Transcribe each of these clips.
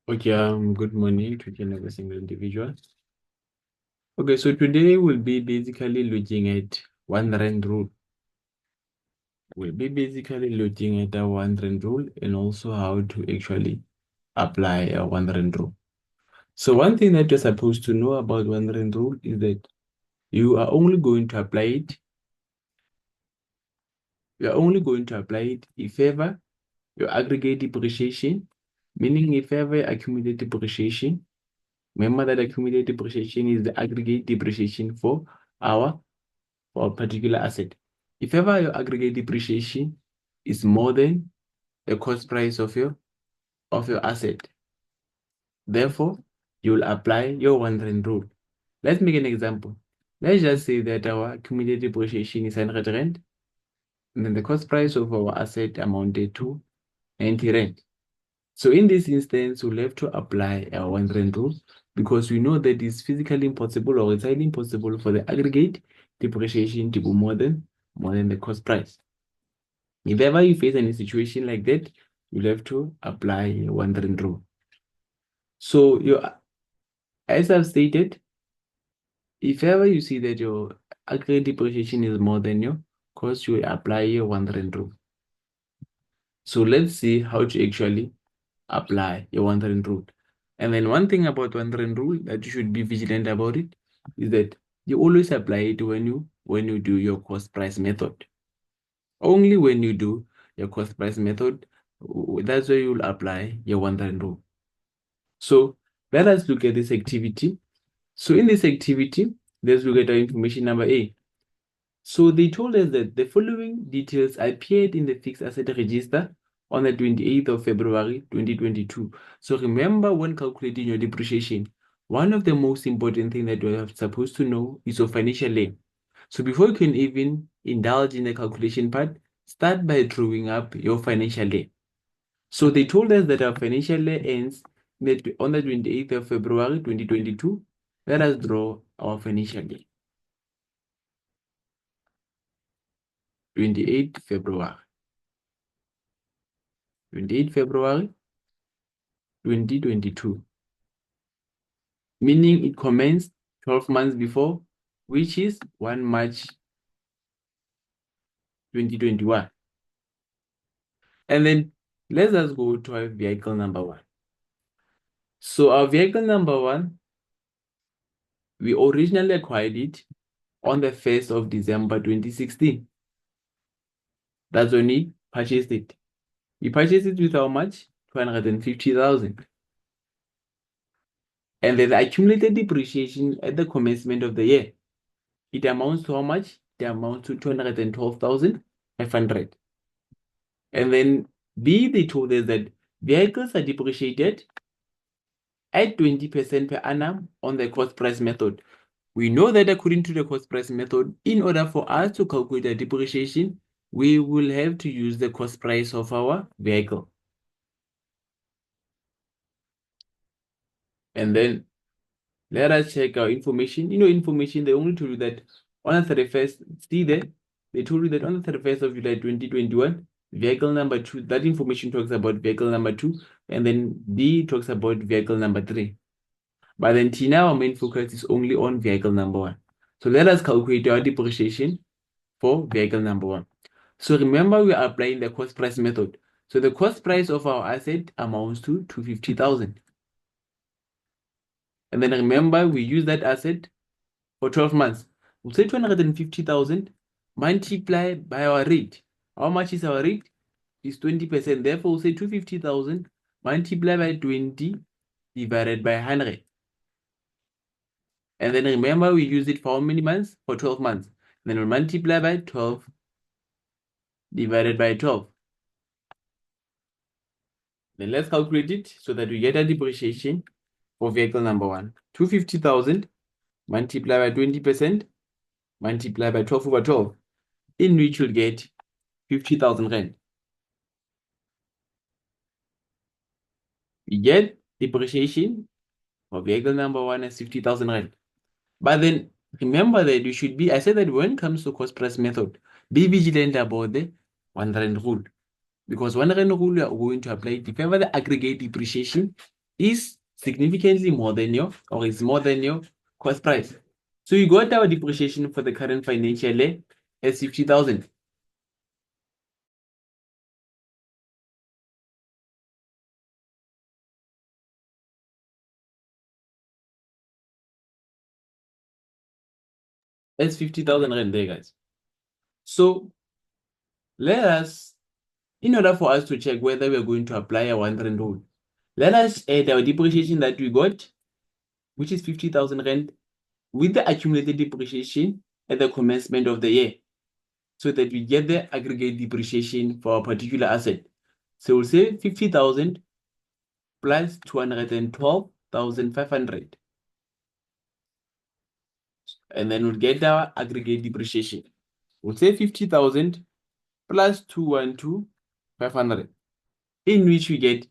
Okay, good morning to each and every single individual. Okay, so today we'll be basically looking at one rand rule. We'll be basically looking at a one rand rule and also how to actually apply a one rand rule. So one thing that you're supposed to know about one rand rule is that you are only going to apply it. You are only going to apply it if ever your aggregate depreciation, meaning if ever accumulate depreciation. Remember that accumulated depreciation is the aggregate depreciation for our for a particular asset. If ever your aggregate depreciation is more than the cost price of your asset, therefore you will apply your one rand rule. Let's make an example. Let's just say that our accumulated depreciation is 100 rand, and then the cost price of our asset amounted to 90 rand. So in this instance, we'll have to apply our one rand rule because we know that it's physically impossible or it's highly impossible for the aggregate depreciation to be more than the cost price. If ever you face any situation like that, you'll have to apply a one rand rule. So as I've stated, if ever you see that your aggregate depreciation is more than your cost, you will apply your one rand rule. So let's see how to actually apply your one rand rule. And then one thing about one rand rule that you should be vigilant about it is that you always apply it when you do your cost price method. Only when you do your cost price method, that's where you'll apply your one rand rule. So let us look at this activity. So in this activity, let's look at our information number A. So they told us that the following details appeared in the fixed asset register on the 28th of February 2022. So remember, when calculating your depreciation, one of the most important things that you are supposed to know is your financial layer. So before you can even indulge in the calculation part, start by drawing up your financial layer. So they told us that our financial year ends on the 28th of February 2022. Let us draw our financial year. 28th February. 28th February 2022. Meaning it commenced 12 months before, which is 1 March 2021. And then let us go to our vehicle number 1. So our vehicle number 1, we originally acquired it on the 1st of December 2016. That's when we purchased it. We purchased it with how much? 250,000. And then the accumulated depreciation at the commencement of the year, it amounts to how much? It amounts to 212,500. And then B, they told us that vehicles are depreciated at 20% per annum on the cost price method. We know that according to the cost price method, in order for us to calculate the depreciation, we will have to use the cost price of our vehicle. And then let us check our information. Information, they only told you that on the 31st, see there, they told you that on the 31st of July 2021, vehicle number 2, that information talks about vehicle number 2, and then B talks about vehicle number 3. But then now our main focus is only on vehicle number 1. So let us calculate our depreciation for vehicle number 1. So remember, we are applying the cost price method. So the cost price of our asset amounts to 250,000. And then remember, we use that asset for 12 months. We'll say 250,000 multiplied by our rate. How much is our rate? Is 20%. Therefore, we'll say 250,000 multiplied by 20 divided by 100. And then remember, we use it for how many months? For 12 months. Then we'll multiply by 12 divided by 12. Then let's calculate it so that we get a depreciation for vehicle number 1. 250,000 multiplied by 20% multiplied by 12 over 12, in which you'll get 50,000 rand. We get depreciation for vehicle number 1 as 50,000 rand. But then remember that you should be, I said that when it comes to cost price method, be vigilant about the one rand rule. Because one rand rule, we are going to apply it if ever the aggregate depreciation is significantly more than your, or is more than your cost price. So you got our depreciation for the current financial year as 50,000. That's 50,000 rand there, guys. So let us, in order for us to check whether we are going to apply a 1 rand rule, let us add our depreciation that we got, which is 50,000 rand, with the accumulated depreciation at the commencement of the year, so that we get the aggregate depreciation for a particular asset. So we'll say 50,000 plus 212,500. And then we'll get our aggregate depreciation. We'll say 50,000 plus 212,500, in which we get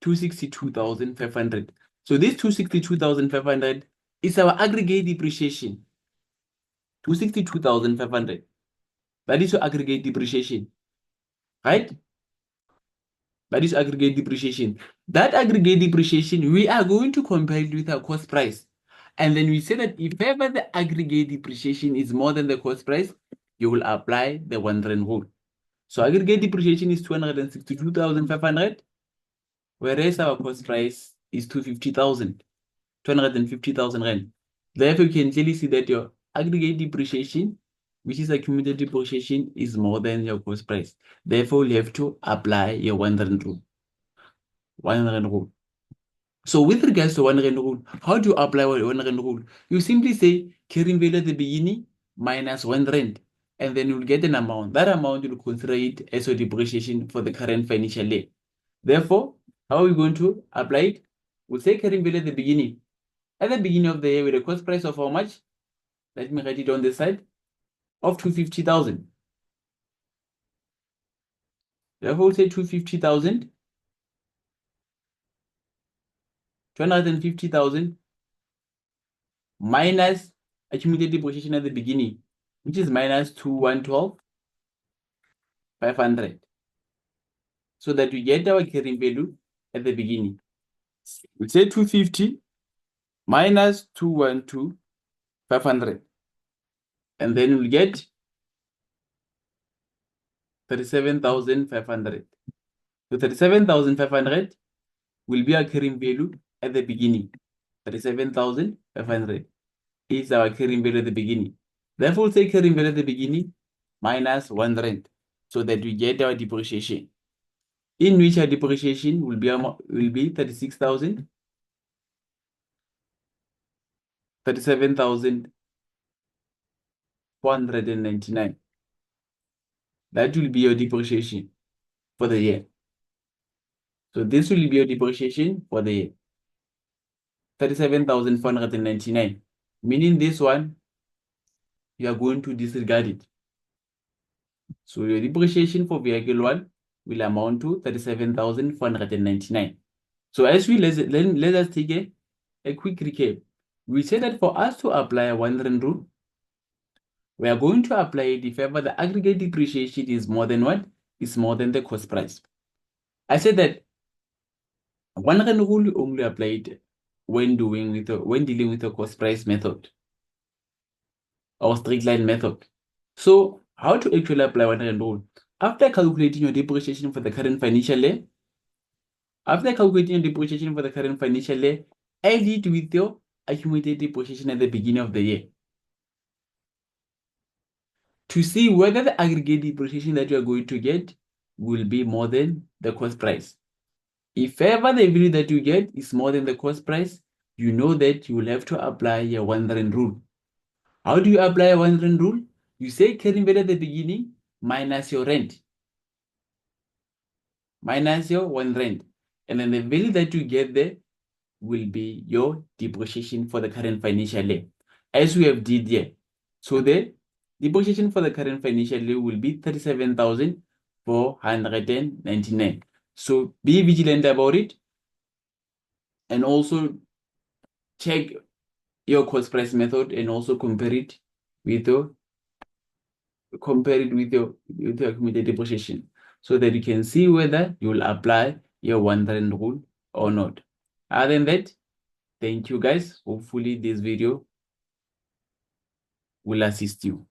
262,500. So this 262,500 is our aggregate depreciation. 262,500. That is your aggregate depreciation, right? That is aggregate depreciation. That aggregate depreciation, we are going to compare it with our cost price. And then we say that if ever the aggregate depreciation is more than the cost price, you will apply the 1 rand rule. So aggregate depreciation is 262,500, whereas our cost price is 250,000 rand. Therefore, you can clearly see that your aggregate depreciation, which is accumulated depreciation, is more than your cost price. Therefore, you have to apply your 1 rand rule. 1 rand rule. So with regards to 1 rand rule, how do you apply 1 rand rule? You simply say carrying value at the beginning minus 1 rand, and then you'll get an amount. That amount you'll consider it as your depreciation for the current financial year. Therefore, how are we going to apply it? We'll say carrying value at the beginning. At the beginning of the year, with a cost price of how much? Let me write it on the side, of 250,000. Therefore, we'll say 250,000, 250,000 minus accumulated depreciation at the beginning, which is minus 212,500. So that we get our carrying value at the beginning. We'll say 250 minus 212,500. And then we'll get 37,500. So 37,500 will be our carrying value at the beginning. 37,500 is our carrying value at the beginning. Therefore, we'll say carrying value at the beginning minus 1 rand, so that we get our depreciation, in which our depreciation will be 36,000, 37,499. That will be your depreciation for the year. So this will be your depreciation for the year. 37,499. Meaning this one, you are going to disregard it. So your depreciation for vehicle 1 will amount to 37,499. So as we let us take a quick recap. We said that for us to apply a 1 rand rule, we are going to apply it if ever the aggregate depreciation is more than what? Is more than the cost price. I said that 1 rand rule only applied when dealing with the cost price method or straight line method. So how to actually apply 1 rand rule? After calculating your depreciation for the current financial year, add it with your accumulated depreciation at the beginning of the year to see whether the aggregate depreciation that you are going to get will be more than the cost price. If ever the value that you get is more than the cost price, you know that you will have to apply your 1 rand rule. How do you apply a 1 rand rule? You say carrying value at the beginning minus your rent, minus your 1 rand. And then the value that you get there will be your depreciation for the current financial year, as we have did here. So the depreciation for the current financial year will be 37,499. So be vigilant about it, and also check your cost price method, and also compare it with your accumulated depreciation, so that you can see whether you will apply your 1 rand rule or not. Other than that, thank you guys. Hopefully this video will assist you.